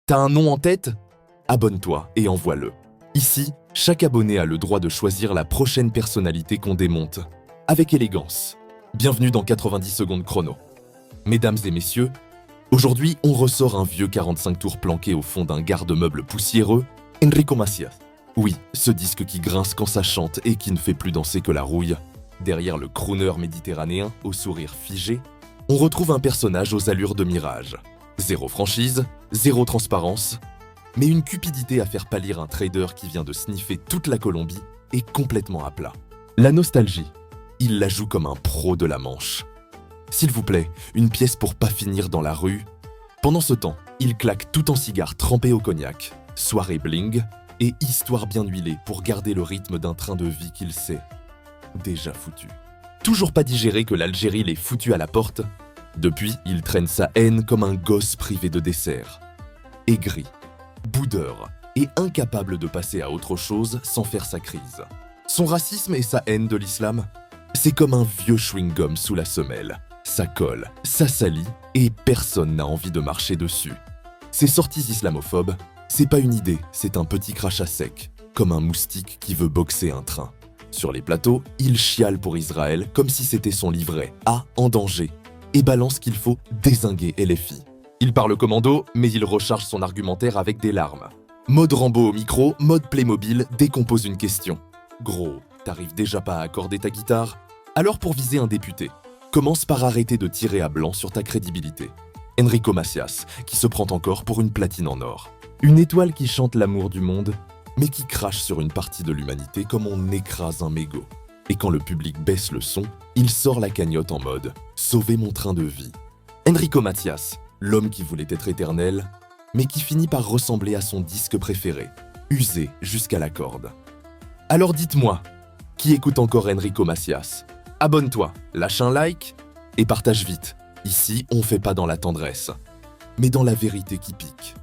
T'as un nom en tête? Abonne-toi et envoie-le. Ici, chaque abonné a le droit de choisir la prochaine personnalité qu'on démonte, avec élégance. Bienvenue dans 90 secondes chrono. Mesdames et messieurs, aujourd'hui, on ressort un vieux 45 tours planqué au fond d'un garde-meuble poussiéreux, Enrico Macias. Oui, ce disque qui grince quand ça chante et qui ne fait plus danser que la rouille. Derrière le crooner méditerranéen, au sourire figé, on retrouve un personnage aux allures de mirage. Zéro franchise, zéro transparence, mais une cupidité à faire pâlir un trader qui vient de sniffer toute la Colombie est complètement à plat. La nostalgie, il la joue comme un pro de la Manche. S'il vous plaît, une pièce pour pas finir dans la rue. Pendant ce temps, il claque tout en cigare trempé au cognac, soirée bling et histoire bien huilée pour garder le rythme d'un train de vie qu'il sait déjà foutu. Toujours pas digéré que l'Algérie l'ait foutu à la porte. Depuis, il traîne sa haine comme un gosse privé de dessert. Aigri, boudeur et incapable de passer à autre chose sans faire sa crise. Son racisme et sa haine de l'islam, c'est comme un vieux chewing-gum sous la semelle. Ça colle, ça salit et personne n'a envie de marcher dessus. Ses sorties islamophobes, c'est pas une idée, c'est un petit crachat sec, comme un moustique qui veut boxer un train. Sur les plateaux, il chiale pour Israël comme si c'était son livret A en danger et balance qu'il faut dézinguer LFI. Il parle commando, mais il recharge son argumentaire avec des larmes. Mode Rambo au micro, mode Playmobil décompose une question. Gros, t'arrives déjà pas à accorder ta guitare? Alors pour viser un député, commence par arrêter de tirer à blanc sur ta crédibilité. Enrico Macias, qui se prend encore pour une platine en or. Une étoile qui chante l'amour du monde, mais qui crache sur une partie de l'humanité comme on écrase un mégot. Et quand le public baisse le son, il sort la cagnotte en mode « Sauvez mon train de vie ». Enrico Macias, l'homme qui voulait être éternel, mais qui finit par ressembler à son disque préféré, usé jusqu'à la corde. Alors dites-moi, qui écoute encore Enrico Macias? Abonne-toi, lâche un like et partage vite. Ici, on fait pas dans la tendresse, mais dans la vérité qui pique.